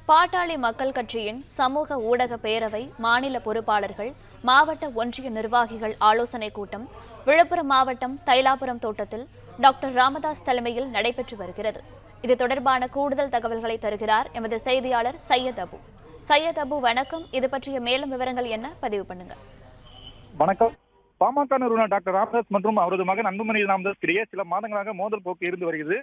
பாட்டாளி மக்கள் கட்சியின் சமூக ஊடக பேரவை மாநில பொறுப்பாளர்கள், மாவட்ட ஒன்றிய நிர்வாகிகள் ஆலோசனைக் கூட்டம் விழுப்புரம் மாவட்டம் தைலாபுரம் தோட்டத்தில் டாக்டர் ராமதாஸ் தலைமையில் நடைபெற்று வருகிறது. இது தொடர்பான கூடுதல் தகவல்களை தருகிறார் எமது செய்தியாளர் சையத் அபு. சையத் அபு, வணக்கம். இது பற்றிய மேலும் விவரங்கள் என்ன? பதிவு பண்ணுங்க. வணக்கம். பாமக நிறுவனர் டாக்டர் ராமதாஸ் மற்றும் அவரது மகன் அன்புமணி ராமதாஸ் இடையே சில மாதங்களாக மோதல் போக்கு இருந்து வருகிறது.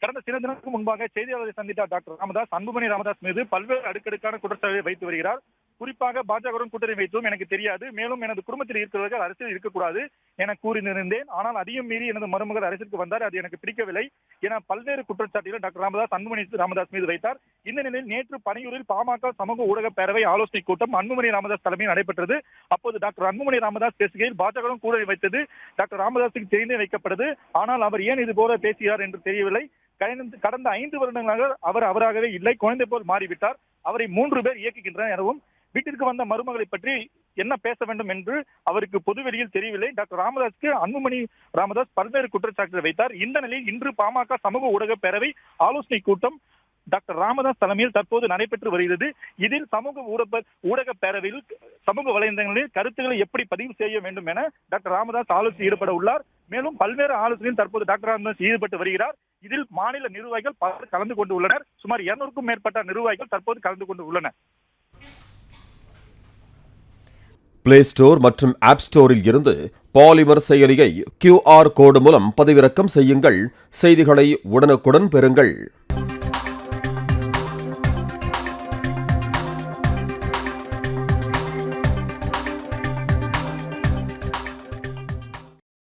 கடந்த சில தினங்களுக்கு முன்பாக செய்தியாளர்களை சந்தித்த டாக்டர் ராமதாஸ் அன்புமணி ராமதாஸ் மீது பல்வேறு அடுக்கடுக்கான குற்றச்சாட்டுகளை வைத்து வருகிறார். குறிப்பாக பாஜகவுடன் கூட்டணி வைத்தும் எனக்கு தெரியாது, மேலும் எனது குடும்பத்தில் இருக்கிறவர்கள் அரசியல் இருக்கக்கூடாது என கூறியிருந்தேன். ஆனால் அதையும் மீறி எனது மருமகள் அரசிற்கு வந்தார், அது எனக்கு பிடிக்கவில்லை என பல்வேறு குற்றச்சாட்டுகளை டாக்டர் ராமதாஸ் அன்புமணி ராமதாஸ் மீது வைத்தார். இந்த நிலையில் நேற்று பனையூரில் பாமக சமூக ஊடக பேரவை ஆலோசனை கூட்டம் அன்புமணி ராமதாஸ் தலைமையில் நடைபெற்றது. அப்போது டாக்டர் அன்புமணி ராமதாஸ் பேசுகையில் பாஜகவுடன் கூட்டணி வைத்தது டாக்டர் ராமதாஸுக்கு தெரிந்தே வைக்கப்பட்டது. ஆனால் அவர் ஏன் இது போல பேசுகிறார் என்று தெரியவில்லை. கடந்த 5 வருடங்களாக அவர் அவராகவே இல்லை, குழந்தை போல் மாறிவிட்டார். அவரை 3 பேர் இயக்குகின்றனர் எனவும் வீட்டிற்கு வந்த மருமகளை பற்றி என்ன பேச வேண்டும் என்று அவருக்கு பொதுவெளியில் தெரியவில்லை. டாக்டர் ராமதாஸ்க்கு அன்புமணி ராமதாஸ் பல்வேறு குற்றச்சாட்டுகளை வைத்தார். இந்த நிலையில் இன்று பாமக சமூக ஊடக பேரவை ஆலோசனை கூட்டம் டாக்டர் ராமதாஸ் தலைமையில் தற்போது நடைபெற்று வருகிறது. இதில் சமூக ஊடக பேரவையில் சமூக வலைதளங்களில் கருத்துக்களை எப்படி பதிவு செய்ய வேண்டும் என டாக்டர் ராமதாஸ் ஆலோசனை ஈடுபட உள்ளார். மேலும் பல்வேறு ஆலோசனையில் தற்போது டாக்டர் ராமதாஸ் ஈடுபட்டு வருகிறார். இதில் மாநில நிர்வாகிகள் பலர் கலந்து கொண்டு உள்ளனர். சுமார் 200க்கும் மேற்பட்ட நிர்வாகிகள் தற்போது கலந்து கொண்டு உள்ளனர். பிளே ஸ்டோர் மற்றும் ஆப் ஸ்டோரில் இருந்து பாலிமர் செயலியை QR கோடு மூலம் பதிவிறக்கம் செய்யுங்கள். செய்திகளை உடனுக்குடன் பெறுங்கள்.